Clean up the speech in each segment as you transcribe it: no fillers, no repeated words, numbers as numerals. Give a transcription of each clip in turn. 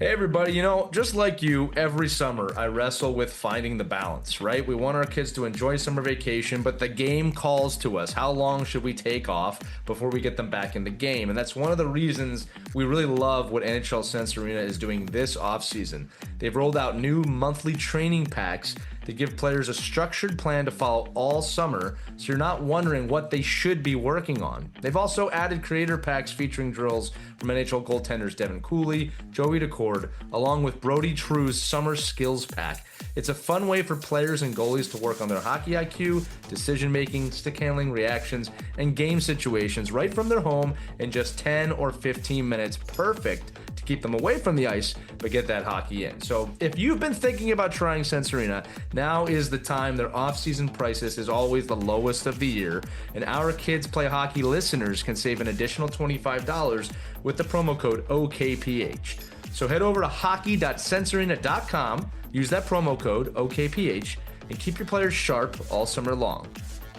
Hey everybody, just like you, every summer I wrestle with finding the balance, right? We want our kids to enjoy summer vacation, but the game calls to us. How long should we take off before we get them back in the game? And that's one of the reasons we really love what NHL Sensorina is doing this offseason. They've rolled out new monthly training packs to give players a structured plan to follow all summer, so you're not wondering what they should be working on. They've also added creator packs featuring drills from NHL goaltenders Devin Cooley, Joey Decord, along with Brody True's Summer Skills Pack. It's a fun way for players and goalies to work on their hockey IQ, decision making, stick handling, reactions, and game situations right from their home in just 10 or 15 minutes. Perfect to keep them away from the ice, but get that hockey in. So if you've been thinking about trying Sensorina, now is the time. Their off-season prices is always the lowest of the year, and Our Kids Play Hockey listeners can save an additional $25 with the promo code OKPH. So head over to hockey.sensorina.com, use that promo code OKPH, and keep your players sharp all summer long.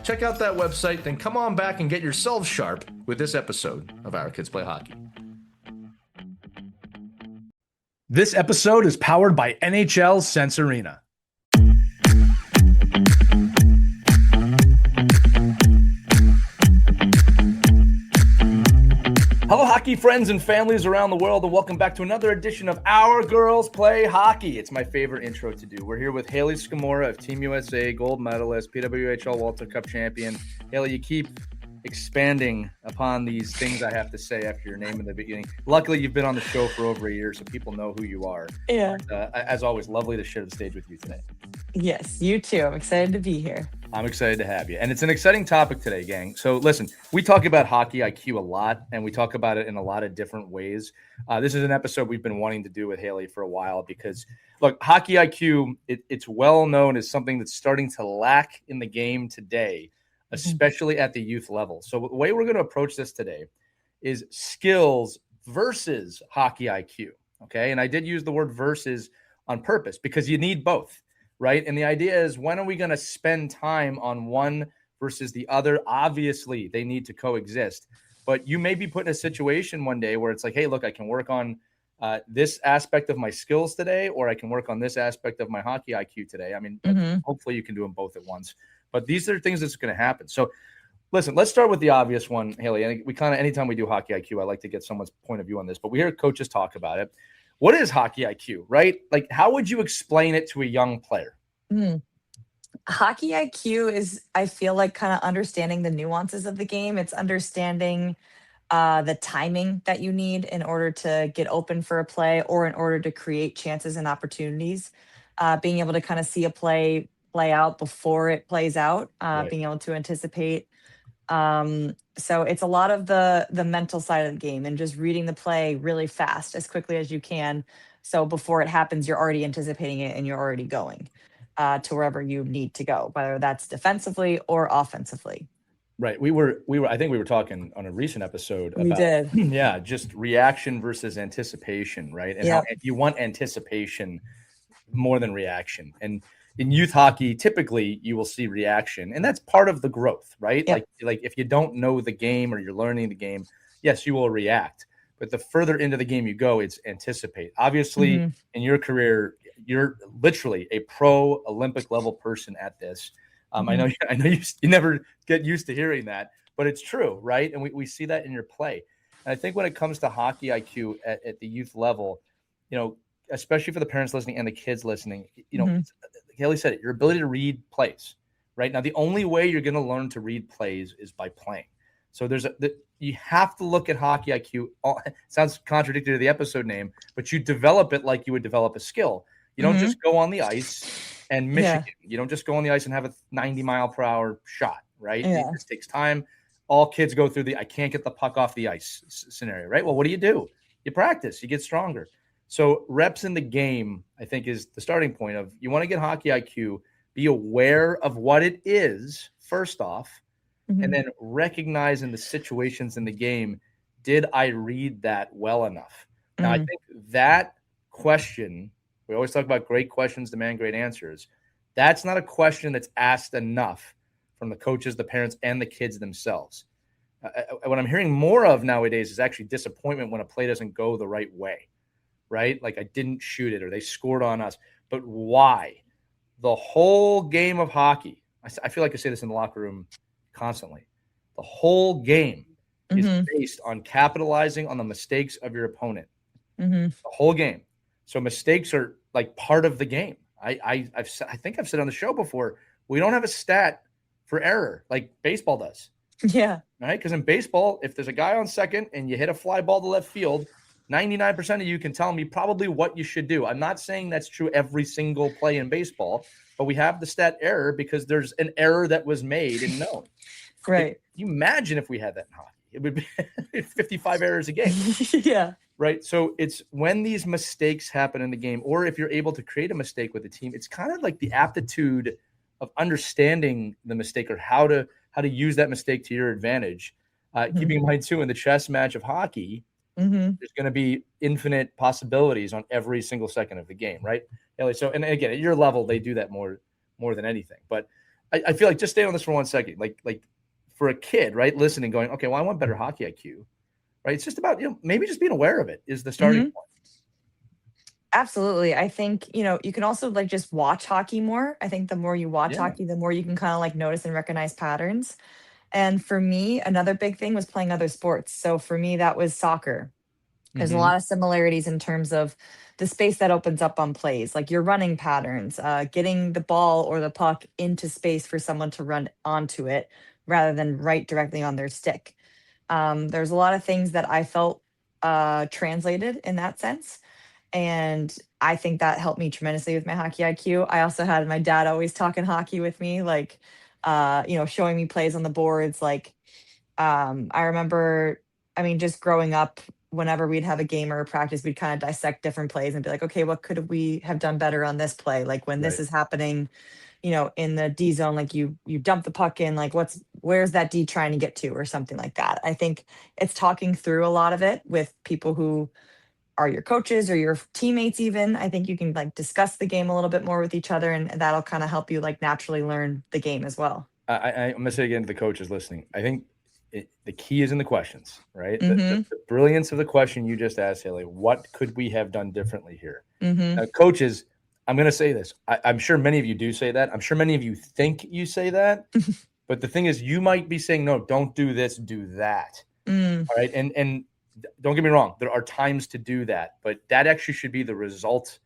Check out that website, then come on back and get yourselves sharp with this episode of Our Kids Play Hockey. This episode is powered by NHL Sensorina. Hello, hockey friends and families around the world, and welcome back to another edition of Our Girls Play Hockey. It's my favorite intro to do. We're here with Hayley Scamurra of Team USA, gold medalist, PWHL Walter Cup champion. Hayley, you keep expanding upon these things I have to say after your name in the beginning. Luckily, you've been on the show for over a year, so people know who you are. Yeah. As always, lovely to share the stage with you today. Yes, you too. I'm excited to be here. I'm excited to have you. And it's an exciting topic today, gang. So listen, we talk about hockey IQ a lot, and we talk about it in a lot of different ways. This is an episode we've been wanting to do with Hayley for a while because, look, hockey IQ, it's well known as something that's starting to lack in the game today, especially at the youth level. So the way we're going to approach this today is skills versus hockey IQ, okay? And I did use the word versus on purpose because you need both. Right. And the idea is, when are we going to spend time on one versus the other? Obviously, they need to coexist. But you may be put in a situation one day where it's like, hey, look, I can work on this aspect of my skills today, or I can work on this aspect of my hockey IQ today. I mean, hopefully you can do them both at once. But these are things that's going to happen. So listen, let's start with the obvious one, Hayley. And we kind of, anytime we do hockey IQ, I like to get someone's point of view on this. But we hear coaches talk about it. What is hockey IQ, right? Like, how would you explain it to a young player? Hockey IQ is, I feel like, kind of understanding the nuances of the game. It's understanding the timing that you need in order to get open for a play or in order to create chances and opportunities. Being able to kind of see a play out before it plays out, Right. being able to anticipate. So it's a lot of the mental side of the game and just reading the play really fast, as quickly as you can. So before it happens, you're already anticipating it and you're already going to wherever you need to go, whether that's defensively or offensively. Right. I think we were talking on a recent episode We about, did. yeah, just reaction versus anticipation, right? And how you want anticipation more than reaction. And in youth hockey, typically you will see reaction, and that's part of the growth, right? Yep. Like if you don't know the game or you're learning the game, yes, you will react. But the further into the game you go, it's anticipate. Obviously, in your career, you're literally a pro Olympic level person at this. I know you never get used to hearing that, but it's true, right? And we see that in your play. And I think when it comes to hockey IQ at the youth level, especially for the parents listening and the kids listening, Hayley said it, your ability to read plays, right? Now, the only way you're going to learn to read plays is by playing. So you have to look at hockey IQ. Sounds contradictory to the episode name, but you develop it like you would develop a skill. You don't just go on the ice and Michigan. Yeah. You don't just go on the ice and have a 90-mile-per-hour shot, right? Yeah. It just takes time. All kids go through I can't get the puck off the ice scenario, right? Well, what do? You practice. You get stronger. So reps in the game, I think, is the starting point of, you want to get hockey IQ, be aware of what it is, first off, and then recognize in the situations in the game, did I read that well enough? Now, I think that question, we always talk about great questions demand great answers. That's not a question that's asked enough from the coaches, the parents, and the kids themselves. What I'm hearing more of nowadays is actually disappointment when a play doesn't go the right way. right? Like I didn't shoot it or they scored on us. But why? The whole game of hockey, I feel like I say this in the locker room constantly. The whole game is Mm-hmm. based on capitalizing on the mistakes of your opponent. Mm-hmm. The whole game. So mistakes are like part of the game. I think I've said on the show before, we don't have a stat for error like baseball does. Yeah. Right? Because in baseball, if there's a guy on second and you hit a fly ball to left field, 99% of you can tell me probably what you should do. I'm not saying that's true every single play in baseball, but we have the stat error because there's an error that was made and known. Right. You imagine if we had that in hockey, it would be 55 errors a game. Yeah. Right. So it's when these mistakes happen in the game, or if you're able to create a mistake with the team, it's kind of like the aptitude of understanding the mistake or how to use that mistake to your advantage. Keeping in mind too, in the chess match of hockey, there's going to be infinite possibilities on every single second of the game, right? So, and again, at your level, they do that more than anything. But I feel like just stay on this for 1 second, like for a kid, right, listening, going, okay, well, I want better hockey IQ. Right. It's just about, maybe just being aware of it is the starting point. Absolutely. I think, you can also like just watch hockey more. I think the more you watch hockey, the more you can kind of like notice and recognize patterns. And for me, another big thing was playing other sports. So for me, that was soccer. There's a lot of similarities in terms of the space that opens up on plays, like your running patterns, getting the ball or the puck into space for someone to run onto it rather than right directly on their stick. There's a lot of things that I felt translated in that sense. And I think that helped me tremendously with my hockey IQ. I also had my dad always talking hockey with me, like, showing me plays on the boards. Like, I remember, I mean, just growing up, whenever we'd have a game or a practice, we'd kind of dissect different plays and be like, okay, what could we have done better on this play? Like when this Right. is happening, in the D zone, like you dump the puck in, like where's that D trying to get to or something like that. I think it's talking through a lot of it with people who are your coaches or your teammates even. I think you can like discuss the game a little bit more with each other and that'll kind of help you like naturally learn the game as well. I'm going to say again to the coaches listening, I think the key is in the questions, right? Mhm. The brilliance of the question you just asked, Haley, what could we have done differently here? Mhm. Coaches, I'm going to say this. I'm sure many of you do say that. I'm sure many of you think you say that. But the thing is, you might be saying, no, don't do this, do that. Mm. All right. And don't get me wrong, there are times to do that, but that actually should be the result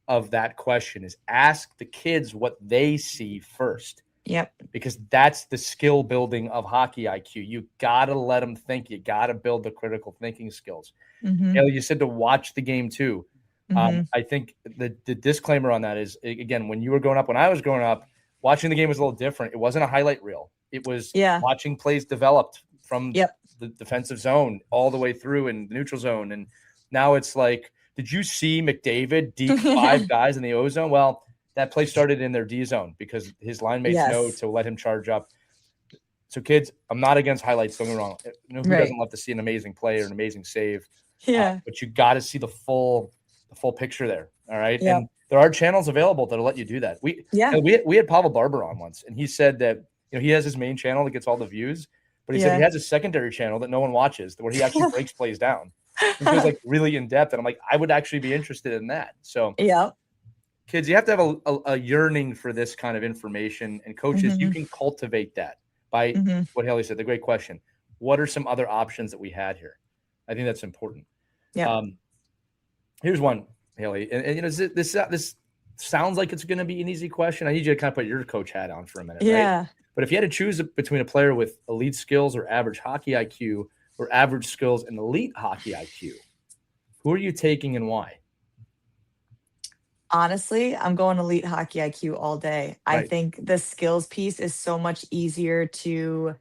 of that question is ask the kids what they see first. Yep. Because that's the skill building of hockey IQ. You got to let them think. You got to build the critical thinking skills. Mhm. Haley, you said to watch the game too. Mhm. I think the disclaimer on that is, again, when you were growing up, when I was growing up, watching the game was a little different. It wasn't a highlight reel. It was Yeah. watching plays developed from Yep. the defensive zone all the way through in the neutral zone. And now it's like, did you see McDavid deke 5 guys in the O zone? Well, that play started in their D zone because his line mates know Yes. to let him charge up. So, kids, I'm not against highlights. Don't get me wrong. Who doesn't Right. love to see an amazing play or an amazing save? Yeah. But you got to see the full picture there. All right, Yep. and there are channels available that'll let you do that. Yeah. We had Pavel Barber on once, and he said that he has his main channel that gets all the views, but he said he Yeah. has a secondary channel that no one watches, where he actually breaks plays down. He goes like really in depth, and I'm like, I would actually be interested in that. So, Yep. kids, you have to have a yearning for this kind of information, and coaches, you Mhm. can cultivate that by Mhm. what Haley said. The great question: what are some other options that we had here? I think that's important. Yep. Here's one, Haley, and this sounds like it's going to be an easy question. I need you to kind of put your coach hat on for a minute, right? Yeah. But if you had to choose between a player with elite skills or average hockey IQ, or average skills and elite hockey IQ, who are you taking and why? Honestly, I'm going elite hockey IQ all day. I Right. think the skills piece is so much easier to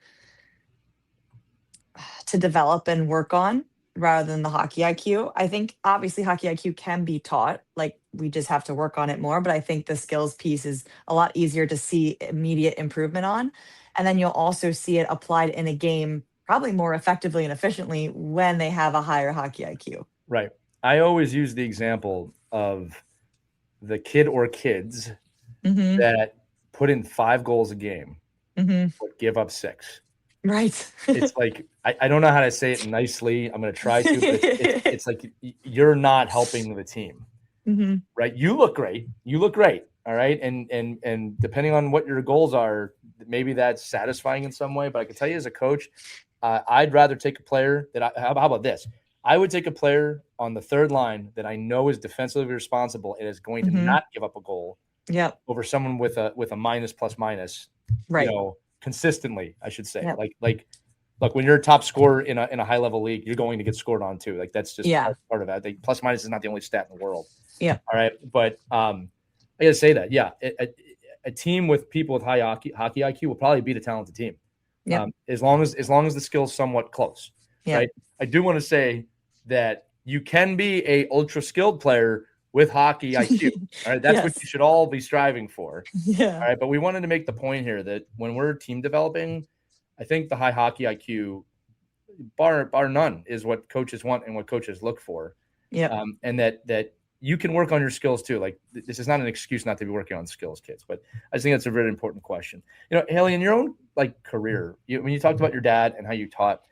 develop and work on rather than the hockey IQ. I think obviously hockey IQ can be taught, like we just have to work on it more, but I think the skills piece is a lot easier to see immediate improvement on. And then you'll also see it applied in a game probably more effectively and efficiently when they have a higher hockey IQ. Right. I always use the example of the kid or kids Mhm. that put in 5 goals a game Mhm. but give up 6. Right. It's like, I don't know how to say it nicely. I'm going to try to, but it's like you're not helping the team, right? You look great. You look great. All right. And depending on what your goals are, maybe that's satisfying in some way. But I can tell you as a coach, I'd rather take a player how about this? I would take a player on the third line that I know is defensively responsible and is going to not give up a goal Yep. over someone with a minus plus minus, Right. consistently, I should say. Yep. Look, when you're a top scorer in a high level league, you're going to get scored on too. Like that's just Yeah. part of that. I think plus minus is not the only stat in the world. Yeah. All right. But I gotta say that, yeah, a team with people with high hockey IQ will probably beat a talented team. Yep. As long as the skill's somewhat close. Yep. Right. I do want to say that you can be a ultra skilled player with hockey IQ. All right. That's Yes. what you should all be striving for. Yeah. All right. But we wanted to make the point here that when we're team developing, I think the high hockey IQ, bar none, is what coaches want and what coaches look for. Yeah. And that you can work on your skills too. Like this is not an excuse not to be working on skills, kids. But I just think that's a very important question. Hayley, in your own career, when you talked about your dad and how you taught,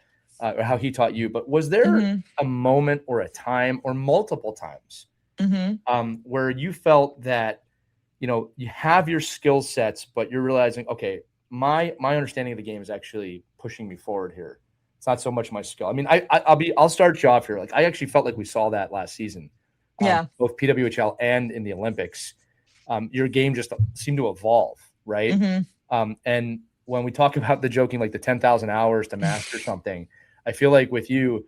or how he taught you, but was there a moment or a time or multiple times where you felt that you have your skill sets, but you're realizing, okay, my understanding of the game is actually pushing me forward here. It's not so much my skill. I mean, I'll start you off here. Like I actually felt like we saw that last season, both PWHL and in the Olympics. Your game just seemed to evolve, right? And when we talk about the joking, like the 10,000 hours to master something, I feel like with you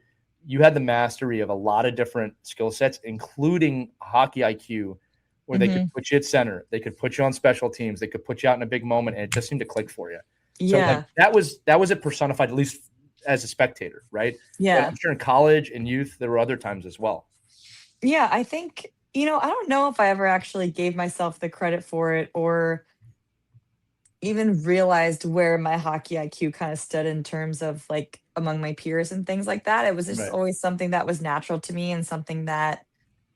had the mastery of a lot of different skill sets, including hockey IQ, where they could put you at center, they could put you on special teams, they could put you out in a big moment, and it just seemed to click for you. Yeah. So that was it personified, at least as a spectator, right? Yeah. But I'm sure in college and youth, there were other times as well. Yeah. I think, I don't know if I ever actually gave myself the credit for it or even realized where my hockey IQ kind of stood in terms of like among my peers and things like that. It was just always something that was natural to me and something that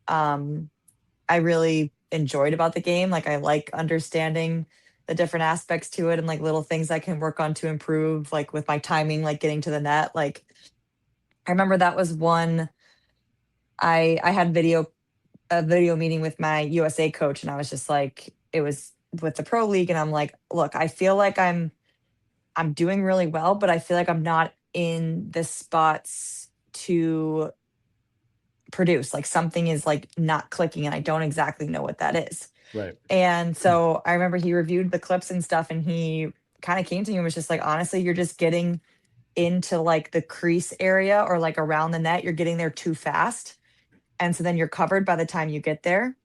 I really enjoyed about the game. Like I like understanding the different aspects to it and like little things I can work on to improve, like with my timing, like getting to the net. Like I remember that was one I had a video meeting with my USA coach and I was just like, it was with the pro league and I'm like, look, I feel like I'm doing really well, but I feel like I'm not in the spots to produce. Like something is like not clicking and I don't exactly know what that is. Right. And so I remember he reviewed the clips and stuff and he kind of came to me and was just like, honestly, you're just getting into like the crease area or like around the net. You're getting there too fast. And so then you're covered by the time you get there.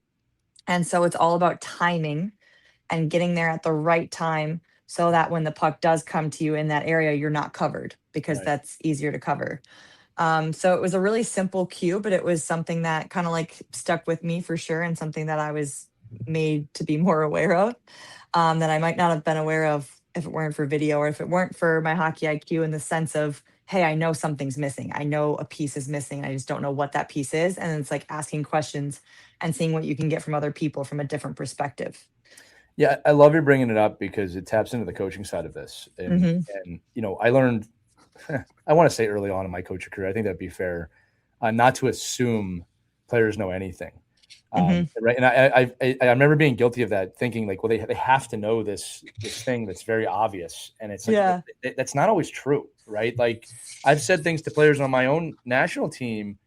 And so it's all about timing and getting there at the right time so that when the puck does come to you in that area, you're not covered because that's easier to cover. So it was a really simple cue, but it was something that kind of like stuck with me for sure and something that I was made to be more aware of that I might not have been aware of if it weren't for video or if it weren't for my hockey IQ in the sense of, hey, I know something's missing. I know a piece is missing. I just don't know what that piece is. And it's like asking questions and seeing what you can get from other people from a different perspective. Yeah, I love you bringing it up because it taps into the coaching side of this. And I learned, I want to say early on in my coaching career, I think that'd be fair, not to assume players know anything. Right. And I remember being guilty of that, thinking like, well, they have to know this thing that's very obvious. And it's like, that's not always true. Right. Like I've said things to players on my own national team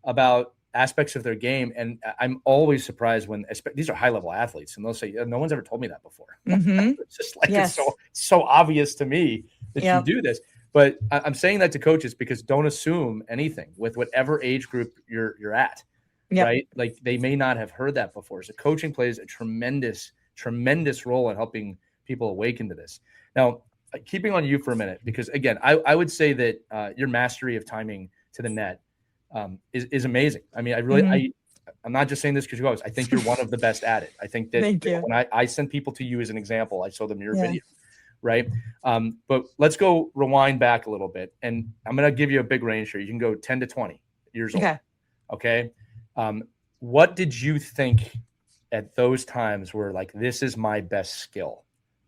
about aspects of their game. And I'm always surprised when these are high level athletes and they'll say, no one's ever told me that before. It's just like, it's so obvious to me that you do this. But I'm saying that to coaches because don't assume anything with whatever age group you're at. Right. Like they may not have heard that before. So coaching plays a tremendous role in helping people awaken to this. Now, keeping on you for a minute, because again, I would say that your mastery of timing to the net is amazing. I mean, I'm not just saying this because you always, I think you're one of the best at it. I think that when I send people to you as an example, I show them your video. Right. But let's go rewind back a little bit. And I'm going to give you a big range here. You can go 10 to 20 years old. Okay. What did you think at those times were like, this is my best skill?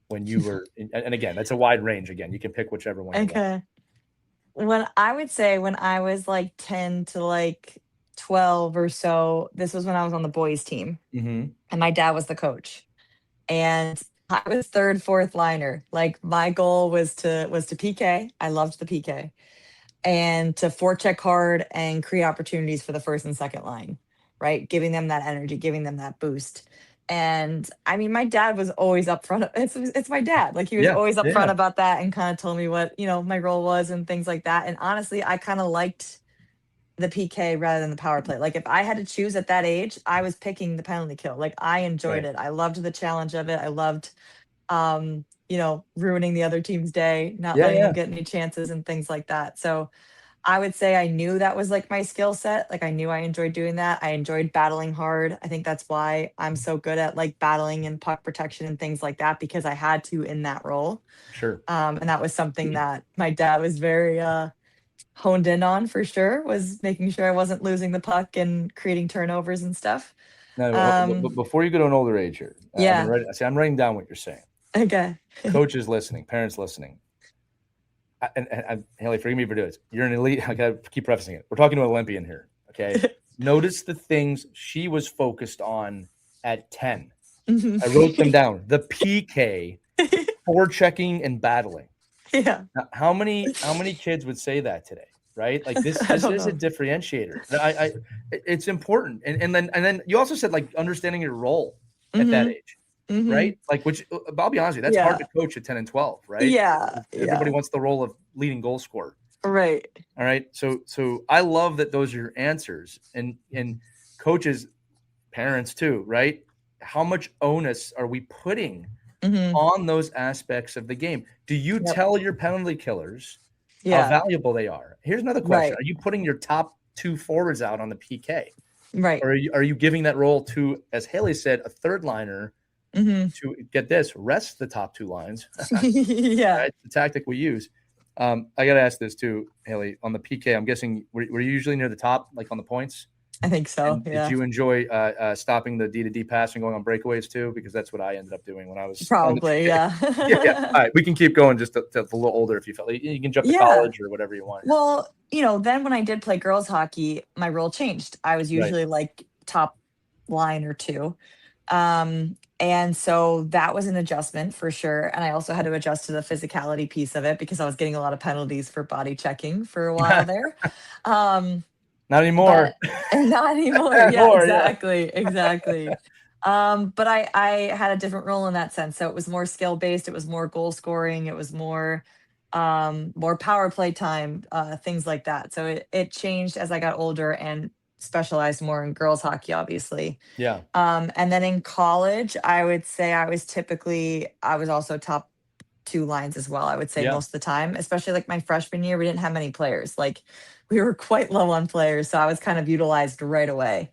when you were, and again, that's a wide range. Again, you can pick whichever one you want. Okay. When I was like 10 to like 12 or so, this was when I was on the boys team Mm-hmm. and my dad was the coach. And I was third, fourth liner. Like my goal was to PK. I loved the PK and to forecheck hard and create opportunities for the first and second line, right? Giving them that energy, giving them that boost. And I mean, my dad was always upfront. It's my dad. Like he was Yeah. always upfront Yeah. about that and kind of told me what, my role was and things like that. And honestly, I kind of liked the PK rather than the power play. Like if I had to choose at that age, I was picking the penalty kill. Like I enjoyed Right. it. I loved the challenge of it. I loved ruining the other team's day, not Yeah. letting them Yeah. get any chances and things like that. So I would say I knew that was like my skill set. Like I knew I enjoyed doing that. I enjoyed battling hard. I think that's why I'm so good at like battling and puck protection and things like that because I had to in that role. Sure. And that was something that my dad was very honed in on for sure, was making sure I wasn't losing the puck and creating turnovers and stuff. Now, but Um, before you go to an older age here, yeah. I'm writing down what you're saying. Okay. Coaches listening, parents listening. And Hayley, forgive me for doing this. You're an elite. I gotta keep prefacing it. We're talking to an Olympian here. Okay. Notice the things she was focused on at 10. I wrote them down. The PK, forechecking and battling. Yeah. Now, how many kids would say that today? Right? Like this I don't is a know. differentiator. It's important. And then you also said like understanding your role at that Hmm. age. Hmm. Right? Like, which I'll be honest with you, that's hard Yeah. to coach at 10 and 12, right? Yeah. Everybody Yeah. wants the role of leading goal scorer. Right. All right. So I love that those are your answers. And coaches, parents too, right? How much onus are we putting Hmm. on those aspects of the game? Do you Yep. tell your penalty killers how Yeah. valuable they are? Here's another question. Right. Are you putting your top 2 forwards out on the PK? Right. Or are you giving that role to, as Hayley said, a third liner Hmm. to get this, rest the top 2 lines? Yeah. Right? The tactic we use. I got to ask this too, Hayley. On the PK, I'm guessing were you usually near the top, like on the points? I think so. And did Yeah. you enjoy stopping the D-to-D pass and going on breakaways too? Because that's what I ended up doing when I was on the Probably. PK. Yeah. Yeah. All right, we can keep going just to a little older if you felt like you can jump to Yeah. college or whatever you want here. Well, then when I did play girls hockey, my role changed. I was Right. usually like top line or two. And so that was an adjustment for sure. And I also had to adjust to the physicality piece of it because I was getting a lot of penalties for body checking for a while there. Um, Not anymore. but not anymore. Not Yeah, anymore, yeah. exactly. Exactly. But I had a different role in that sense. So it was more skill based, it was more goal scoring, it was more power play time, things like that. So it changed as I got older and specialized more in girls hockey, obviously. Yeah. And then in college, I would say I was also top two lines as well. I would say Yeah. most of the time, especially like my freshman year, we didn't have many players. Like we were quite low on players. So I was kind of utilized right away.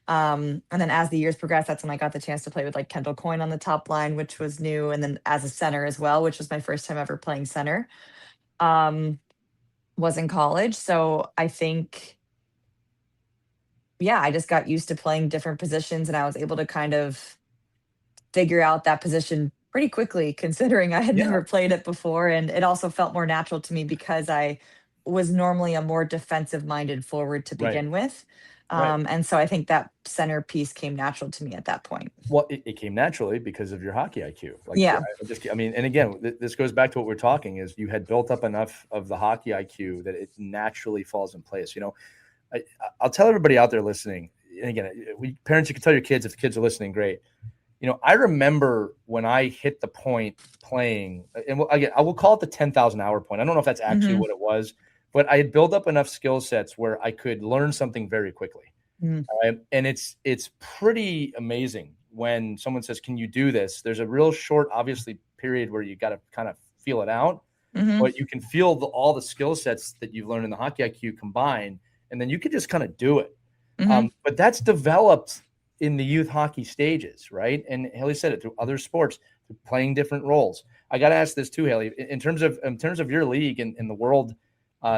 And then as the years progressed, that's when I got the chance to play with like Kendall Coyne on the top line, which was new. And then as a center as well, which was my first time ever playing center, um, was in college. So I think, yeah, I just got used to playing different positions and I was able to kind of figure out that position pretty quickly, considering I had Yeah. never played it before. And it also felt more natural to me because I was normally a more defensive minded forward to Right. begin with. Right. And so I think that center piece came natural to me at that point. Well, it came naturally because of your hockey IQ. Like, Yeah. I mean, and again, this goes back to what we're talking is you had built up enough of the hockey IQ that it naturally falls in place. I'll tell everybody out there listening, and again, parents, you can tell your kids if the kids are listening, great. I remember when I hit the point playing, and again, I will call it the 10,000 hour point. I don't know if that's actually Hmm. what it was, but I had built up enough skill sets where I could learn something very quickly. Mm. And it's pretty amazing when someone says, "Can you do this?" There's a real short, obviously, period where you got to kind of feel it out, Hmm. but you can feel all the skill sets that you've learned in the hockey IQ combined, and then you could just kind of do it. Hmm. But that's developed in the youth hockey stages, right? And Haley said it through other sports, through playing different roles. I got to ask this too, Haley, in terms of your league and in the world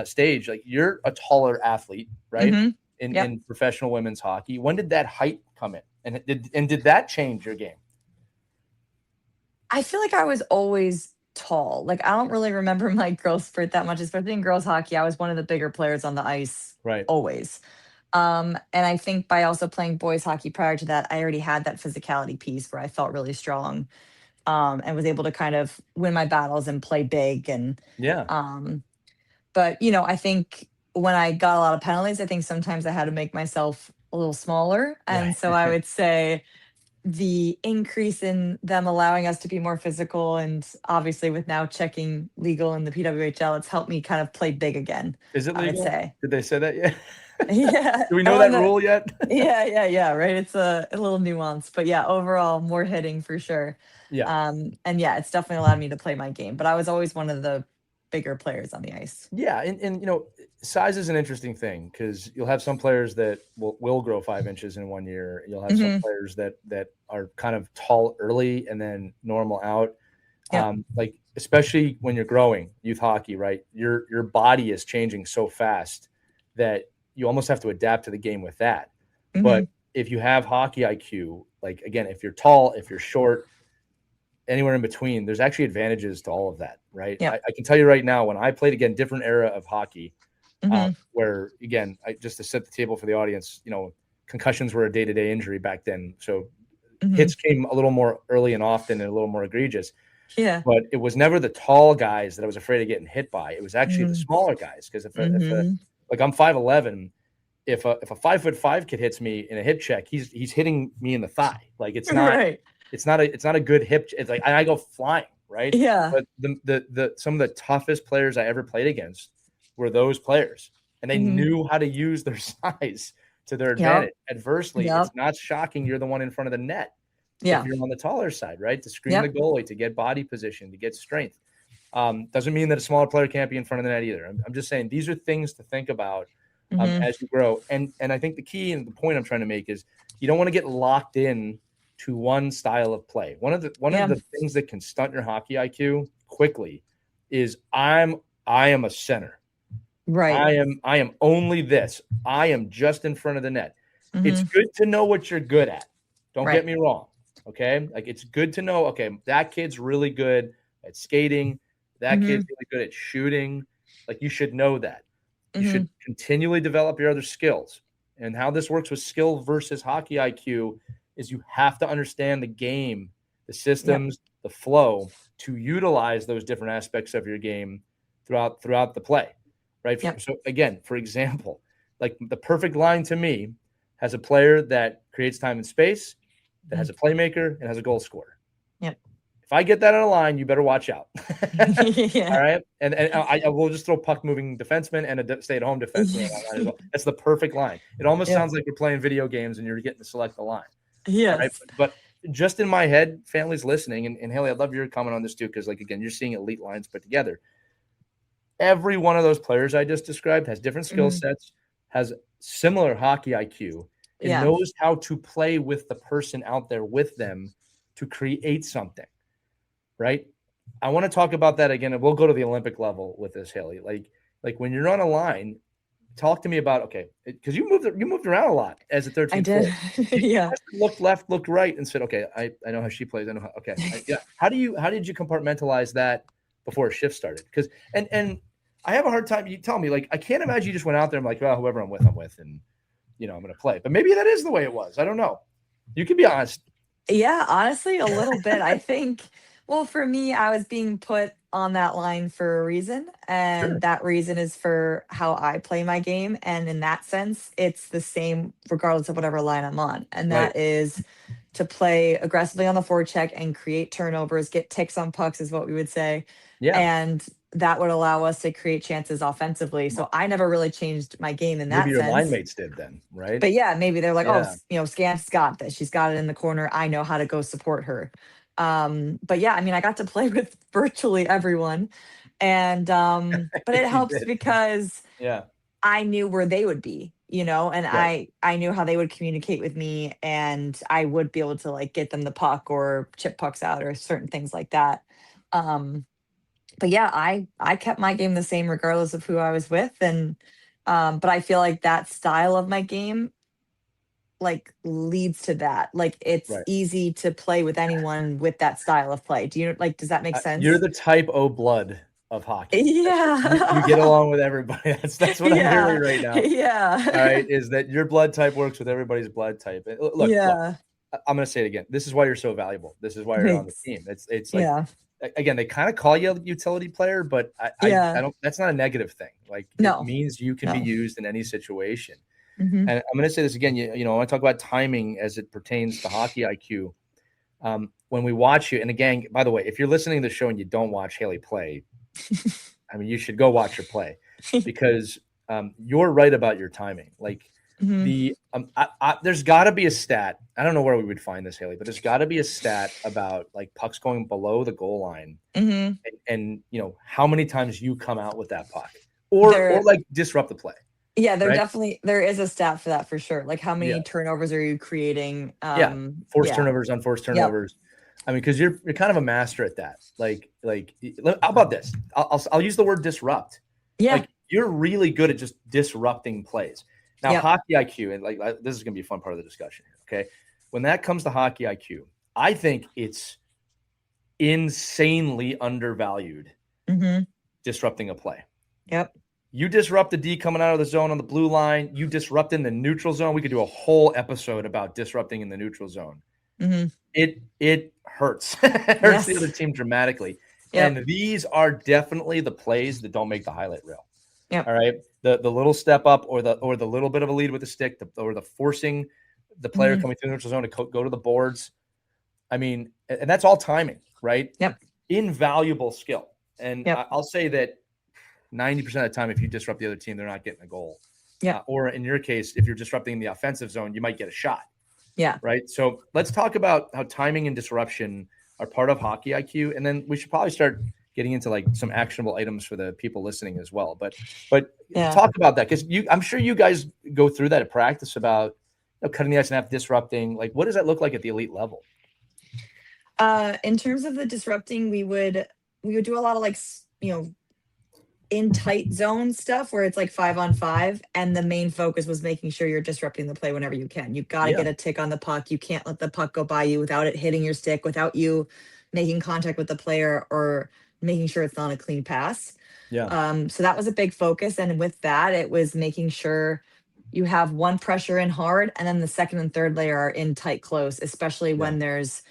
stage, like you're a taller athlete, right? Hmm. In Yep. professional women's hockey, when did that height come in, and did that change your game? I feel like I was always tall. Like, I don't really remember my growth spurt that much, especially in girls hockey. I was one of the bigger players on the ice Right. always. And I think by also playing boys hockey prior to that, I already had that physicality piece where I felt really strong, and was able to kind of win my battles and play big. And Yeah. um, but I think when I got a lot of penalties, I think sometimes I had to make myself a little smaller. And Right. so I would say the increase in them allowing us to be more physical, and obviously with now checking legal in the PWHL, it's helped me kind of play big again, Is it I would legal? say. Did they say that yet? Yeah. Do we know Oh, that no. rule yet? Yeah, yeah, yeah. Right. It's a little nuance, but yeah, overall more hitting for sure. Yeah. And yeah, it's definitely allowed me to play my game, but I was always one of the bigger players on the ice. Yeah, and size is an interesting thing because you'll have some players that will grow 5 inches in 1 year. You'll have some Hmm. players that are kind of tall early and then normal out. Yep. Like especially when you're growing youth hockey, right? Your body is changing so fast that you almost have to adapt to the game with that. Hmm. But if you have hockey IQ, like again, if you're tall, if you're short, anywhere in between, there's actually advantages to all of that, right? I, Yep. I can tell you right now, when I played again, different era of hockey, Hmm. where again, just to set the table for the audience, concussions were a day-to-day injury back then, so Hmm. hits came a little more early and often and a little more egregious. Yeah. But it was never the tall guys that I was afraid of getting hit by. It was actually the Mm-hmm. smaller guys because if Hmm. like I'm 5'11", if a 5'5" kid hits me in a hip check, he's hitting me in the thigh. Like Right. it's not a good hip. It's like I go flying, right? Yeah. But the some of the toughest players I ever played against were those players, and they Hmm. knew how to use their size to their Yep. advantage. Adversely, it's Yep. not shocking you're the one in front of the net if Yeah. you're on the taller side, right? To screen the Yep. goalie, to get body position, to get strength. Doesn't mean that a smaller player can't be in front of the net either. I'm just saying these are things to think about Hmm. as you grow. And I think the key and the point I'm trying to make is you don't want to get locked in to one style of play. One of Yeah. the things that can stunt your hockey IQ quickly is I am a center. Right. I am only this. I am just in front of the net. It's Hmm. good to know what you're good at. Don't get Right. me wrong. Okay? Like it's good to know, okay, that kid's really good at skating. That kid's Hmm. really good at shooting. Like you should know that. You Hmm. should continually develop your other skills. And how this works with skill versus hockey IQ is you have to understand the game, the Yep. systems, the flow to utilize those different aspects of your game throughout the play. Right? Yep. So again, for example, like the perfect line to me has a player that creates time and space, that Mhm. has a playmaker, and has a goal scorer. Yep. If I get that on a line, you better watch out. All Yeah. right, and I will just throw puck moving defenseman and a stay at home defenseman on that line as well. That's the perfect line. It almost Yep. sounds like we're playing video games and you're getting to select the line. All right, Yes. but just in my head, families listening, and Haley, I'd love your comment on this too, because like again, you're seeing elite lines put together. Every one of those players I just described has different skill Mhm. sets, has similar hockey IQ, and Yeah. knows how to play with the person out there with them to create something, right? I want to talk about that again, and we'll go to the Olympic level with this, Haley. Like when you're on a line, talk to me about okay, because you moved around a lot as a I 13th did. forward. You Yeah. must have looked left, looked right, and said, okay, I know how she plays. I know how. Okay, yeah. How did you compartmentalize that before a shift started? Because and I have a hard time. You tell me, like I can't imagine you just went out there and like, well, whoever I'm with, and I'm going to play. But maybe that is the way it was. I don't know. You can be honest. Yeah, honestly, a little bit. I think, well, for me, I was being put on that line for a reason, Sure. and that reason is for how I play my game. And in that sense, it's the same regardless of whatever line I'm on. And Right. that is to play aggressively on the forecheck and create turnovers, get ticks on pucks, is what we would say. Yeah. And that would allow us to create chances offensively. So I never really changed my game in Maybe that your line sense. mates did then, right? But yeah, maybe they're like, "Oh, Yeah. Scam's got this. She's got it in the corner. I know how to go support her." But yeah, I mean, I got to play with virtually everyone, and but it You helps did. because Yeah. I knew where they would be, and Right. I knew how they would communicate with me, and I would be able to like get them the puck or chip pucks out or certain things like that. Um, but yeah, I kept my game the same regardless of who I was with, and but I feel like that style of my game like leads to that. Like it's Right. easy to play with anyone with that style of play. Do you like, does that make You're sense? the type O blood of hockey. You get Yeah. along with everybody. That's what I'm hearing Yeah. right now. All Yeah. right, is that your blood type works with everybody's blood type. Look, Yeah. I'm going to say it again. This is why you're so valuable. This is why you're on the Thanks. team. It's like, Yeah. again, they kind of call you a utility player, but I Yeah. don't. That's not a negative thing. Like it No. means you can be No. used in any situation. Hmm. And I'm going to say this again. I want to talk about timing as it pertains to hockey IQ. When we watch you, and again, by the way, if you're listening to the show and you don't watch Hayley play, I mean, you should go watch her play because you're right about your timing. Like Hmm. there's got to be a stat. I don't know where we would find this, Hayley, but there's got to be a stat about like pucks going below the goal line, Hmm. and how many times you come out with that puck, or There, like disrupt the play, yeah, right? there is a stat for that for sure. Like how Yeah, many turnovers are you creating? yeah. Forced Yeah. turnovers, unforced Yep. turnovers. I mean, because you're kind of a master at that. How about this? I'll use the word disrupt. Yeah. Like you're really good at just disrupting plays. Now, Yep. hockey IQ, and like this is going to be a fun part of the discussion here. Okay, when that comes to hockey IQ, I think it's insanely undervalued. Hmm. Disrupting a play. Yep. You disrupt the D coming out of the zone on the blue line. You disrupt in the neutral zone. We could do a whole episode about disrupting in the neutral zone. Hmm. It hurts. It hurts the Yes. other team dramatically. Yep. And these are definitely the plays that don't make the highlight reel. Yep. All right. The little step up or the little bit of a lead with the stick or the forcing the player Hmm. coming through the neutral zone to go to the boards. I mean, and that's all timing, right? Yep. Invaluable skill. And Yep. I'll say that 90% of the time, if you disrupt the other team, they're not getting a goal. Yep. Or in your case, if you're disrupting the offensive zone, you might get a shot. Yeah. Right. So let's talk about how timing and disruption are part of hockey IQ. And then we should probably start getting into like some actionable items for the people listening as well. But Yeah. talk about that because I'm sure you guys go through that at practice about cutting the ice and half, disrupting. Like, what does that look like at the elite level? In terms of the disrupting, we would do a lot of like in tight zone stuff where it's like 5-on-5, and the main focus was making sure you're disrupting the play whenever you can. You've got to Yeah. get a tick on the puck. You can't let the puck go by you without it hitting your stick, without you making contact with the player or making sure it's not a clean pass. Yeah. So that was a big focus, and with that, it was making sure you have one pressure in hard, and then the second and third layer are in tight close, especially Yeah. when there's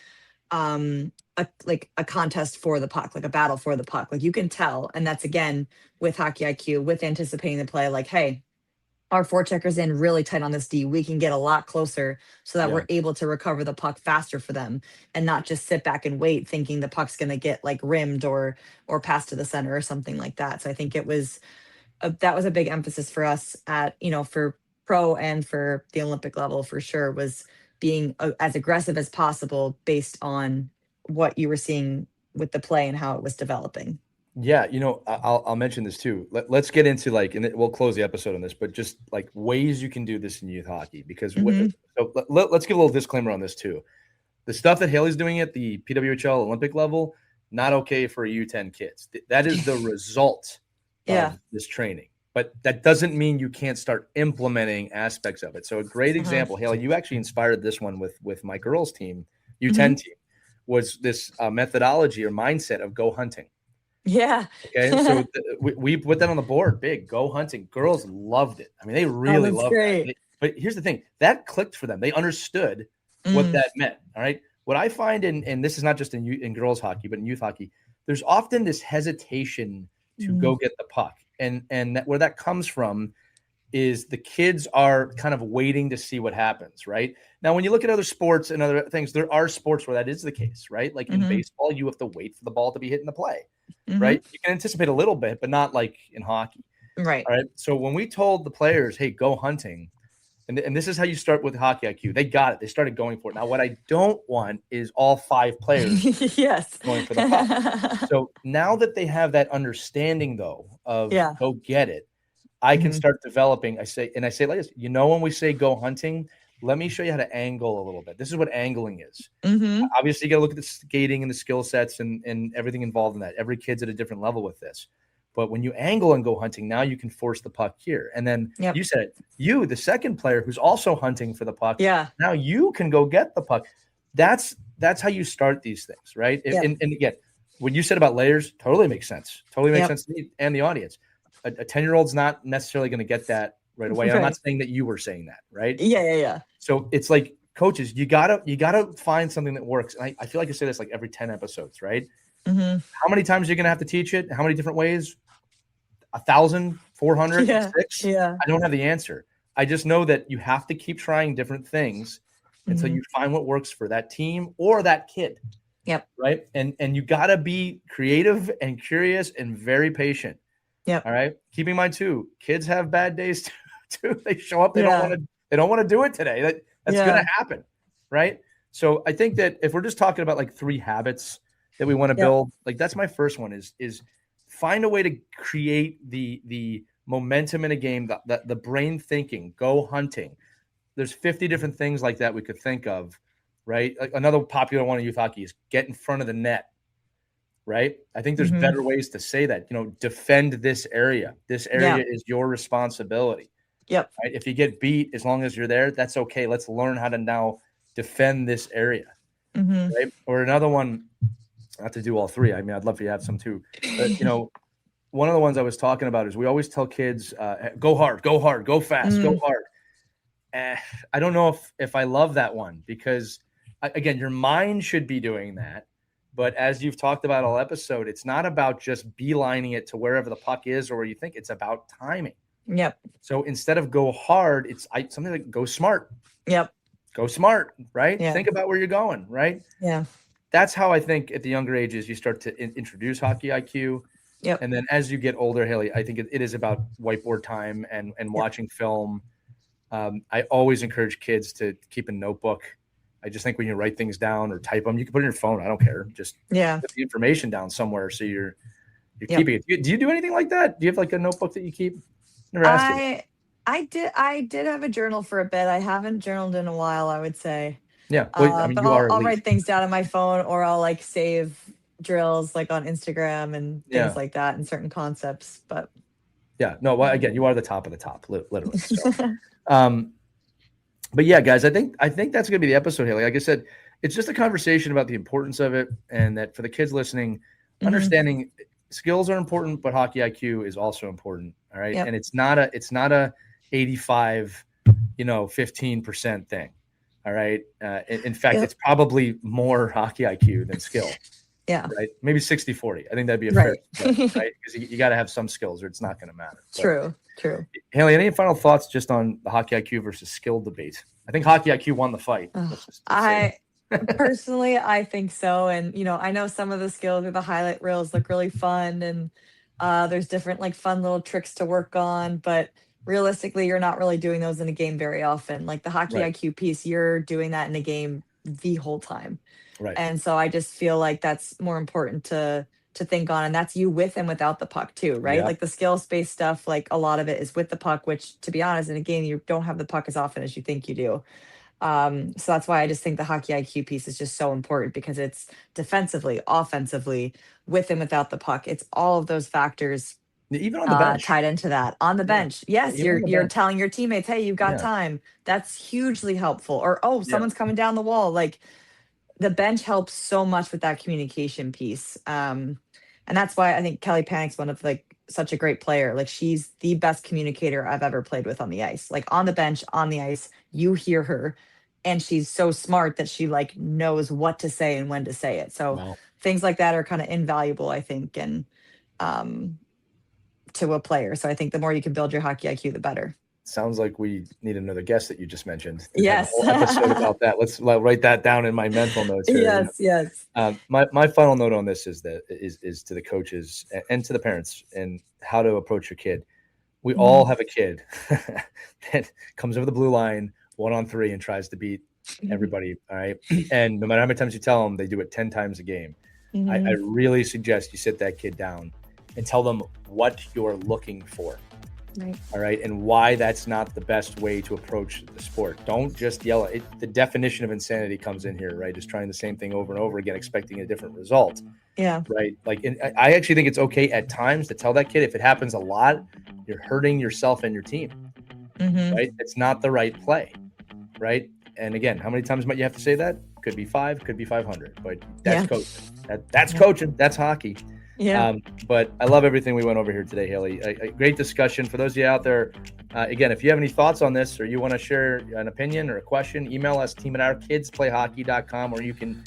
a contest for the puck, like a battle for the puck. Like you can tell, and that's again with hockey IQ, with anticipating the play. Like, hey, our forechecker's in really tight on this D. We can get a lot closer so that Yeah. we're able to recover the puck faster for them, and not just sit back and wait, thinking the puck's going to get like rimmed or passed to the center or something like that. So I think that was a big emphasis for us at for pro and for the Olympic level for sure, was being as aggressive as possible based on what you were seeing with the play and how it was developing. Yeah, I'll mention this too. Let's get into and we'll close the episode on this, but just like ways you can do this in youth hockey because Hmm. so let's give a little disclaimer on this too. The stuff that Haley's doing at the PWHL Olympic level, not okay for U10 kids. That is the result Yeah. of this training, but that doesn't mean you can't start implementing aspects of it. So a great Uh-huh. example, Haley, you actually inspired this one with my girls team, Hmm. U10 team, was this methodology or mindset of go hunting. Yeah. Okay, so we put that on the board. Big go hunting. Girls loved it. I mean, they really That's loved that. great. But here's the thing: that clicked for them. They understood what Mm. that meant. All right. What I find and this is not just in girls hockey, but in youth hockey, there's often this hesitation to Mm. go get the puck, and where that comes from is the kids are kind of waiting to see what happens, right? Now, when you look at other sports and other things, there are sports where that is the case, right? Like in Hmm. baseball, you have to wait for the ball to be hit in the play, Hmm. right? You can anticipate a little bit, but not like in hockey. Right. All right. So when we told the players, hey, go hunting, and this is how you start with hockey IQ, they got it. They started going for it. Now, what I don't want is all 5 players Yes. going for the puck. So now that they have that understanding, though, of Yeah. go get it, I can Mhm. start developing. I say like this, when we say go hunting, let me show you how to angle a little bit. This is what angling is. Mhm. Obviously, you got to look at the skating and the skill sets and everything involved in that. Every kid's at a different level with this. But when you angle and go hunting, now you can force the puck here. And then you said it, you, the second player who's also hunting for the puck, now you can go get the puck. That's how you start these things, right? And again, what you said about layers totally makes sense. Totally makes sense to me and the audience. A 10-year-old's not necessarily going to get that right away. I'm not saying that you were saying that, right? Yeah. So it's like, coaches, you gotta find something that works. And I feel like I say this like every 10 episodes, right? How many times are you gonna have to teach it? How many different ways? 1,000, 400, 6? I don't have the answer. I just know that you have to keep trying different things until you find what works for that team or that kid. Right. And you gotta be creative and curious and very patient. All right. Keep in mind too, kids have bad days too. They show up, they don't want to do it today. That's gonna happen. Right. So I think that if we're just talking about like 3 habits that we want to build, like that's my first one is find a way to create the momentum in a game, the brain thinking, go hunting. There's 50 different things like that we could think of, right? Like another popular one in youth hockey is get in front of the net, right? I think there's better ways to say that, defend this area. This area is your responsibility. Right? If you get beat, as long as you're there, that's okay. Let's learn how to now defend this area, right? Or another one, not to do all 3. I mean, I'd love for you to have some too. But, one of the ones I was talking about is we always tell kids, go hard, go fast, go hard. I don't know if I love that one because, again, your mind should be doing that. But as you've talked about all episode, it's not about just beelining it to wherever the puck is or where you think. It's about timing. So instead of go hard, it's something like go smart. Go smart, right? Think about where you're going, right? That's how I think at the younger ages you start to introduce hockey IQ. And then as you get older, Hayley, I think it is about whiteboard time and watching film. I always encourage kids to keep a notebook. I just think when you write things down or type them, you can put it in your phone. I don't care. Just put the information down somewhere so you're keeping it. Do you do anything like that? Do you have like a notebook that you keep? Never asked you. I did have a journal for a bit. I haven't journaled in a while, I would say. Yeah. Well, I mean, but I'll write things down on my phone, or I'll like save drills like on Instagram and things like that and certain concepts. But no, well, again, you are the top of the top, literally. So. But yeah, guys, I think that's going to be the episode, Hayley. Like I said, it's just a conversation about the importance of it, and that for the kids listening, understanding skills are important, but hockey IQ is also important. All right. And it's not a 85, 15% thing. All right. In fact, it's probably more hockey IQ than skill. Right. Maybe 60-40. I think that'd be a fair split, right? Because you got to have some skills or it's not going to matter. True. Hayley, any final thoughts just on the hockey IQ versus skill debate? I think hockey IQ won the fight. Personally, I think so. And, I know some of the skills or the highlight reels look really fun. And there's different like fun little tricks to work on. But realistically, you're not really doing those in a game very often. Like the hockey IQ piece, you're doing that in a game the whole time. And so I just feel like that's more important to think on. And that's you with and without the puck too, right? Like the skills-based stuff, like a lot of it is with the puck, which to be honest, in a game, you don't have the puck as often as you think you do. So that's why I just think the hockey IQ piece is just so important because it's defensively, offensively, with and without the puck. It's all of those factors even on the bench tied into that. On the bench. Yes, you're telling your teammates, hey, you've got time. That's hugely helpful. Or, someone's coming down the wall. Like the bench helps so much with that communication piece. And that's why I think Kelly Panik's one of like such a great player. Like she's the best communicator I've ever played with on the ice. Like on the bench, on the ice, you hear her and she's so smart that she like knows what to say and when to say it. So things like that are kind of invaluable, I think, and to a player. So I think the more you can build your hockey IQ, the better. Sounds like we need another guest that you just mentioned. Yes. A whole episode about that. Let's write that down in my mental notes here. Yes. My final note on this is to the coaches and to the parents and how to approach your kid. We all have a kid that comes over the blue line 1-on-3 and tries to beat everybody. All right. And no matter how many times you tell them, they do it 10 times a game. I really suggest you sit that kid down and tell them what you're looking for. Right. All right. And why that's not the best way to approach the sport. Don't just yell it. The definition of insanity comes in here, right? Just trying the same thing over and over again, expecting a different result. Yeah. Right. Like, and I actually think it's okay at times to tell that kid, if it happens a lot, you're hurting yourself and your team. Right. It's not the right play. Right. And again, how many times might you have to say that? Could be 5, could be 500, but that's coaching. That's coaching. That's hockey. Yeah. But I love everything we went over here today, Hayley. A great discussion. For those of you out there, again, if you have any thoughts on this or you want to share an opinion or a question, email us, team@ourkidsplayhockey.com, or you can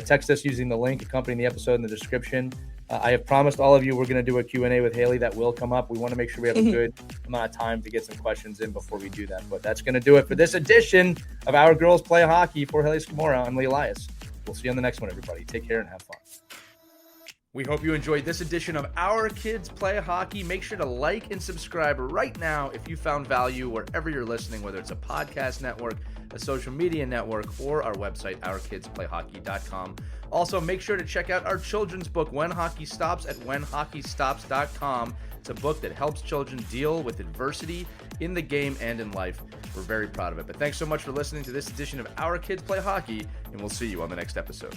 text us using the link accompanying the episode in the description. I have promised all of you we're going to do a Q&A with Hayley that will come up. We want to make sure we have a good amount of time to get some questions in before we do that. But that's going to do it for this edition of Our Girls Play Hockey. For Hayley Scamurra, I'm Lee Elias. We'll see you on the next one, everybody. Take care and have fun. We hope you enjoyed this edition of Our Kids Play Hockey. Make sure to like and subscribe right now if you found value wherever you're listening, whether it's a podcast network, a social media network, or our website, ourkidsplayhockey.com. Also, make sure to check out our children's book, When Hockey Stops, at whenhockeystops.com. It's a book that helps children deal with adversity in the game and in life. We're very proud of it. But thanks so much for listening to this edition of Our Kids Play Hockey, and we'll see you on the next episode.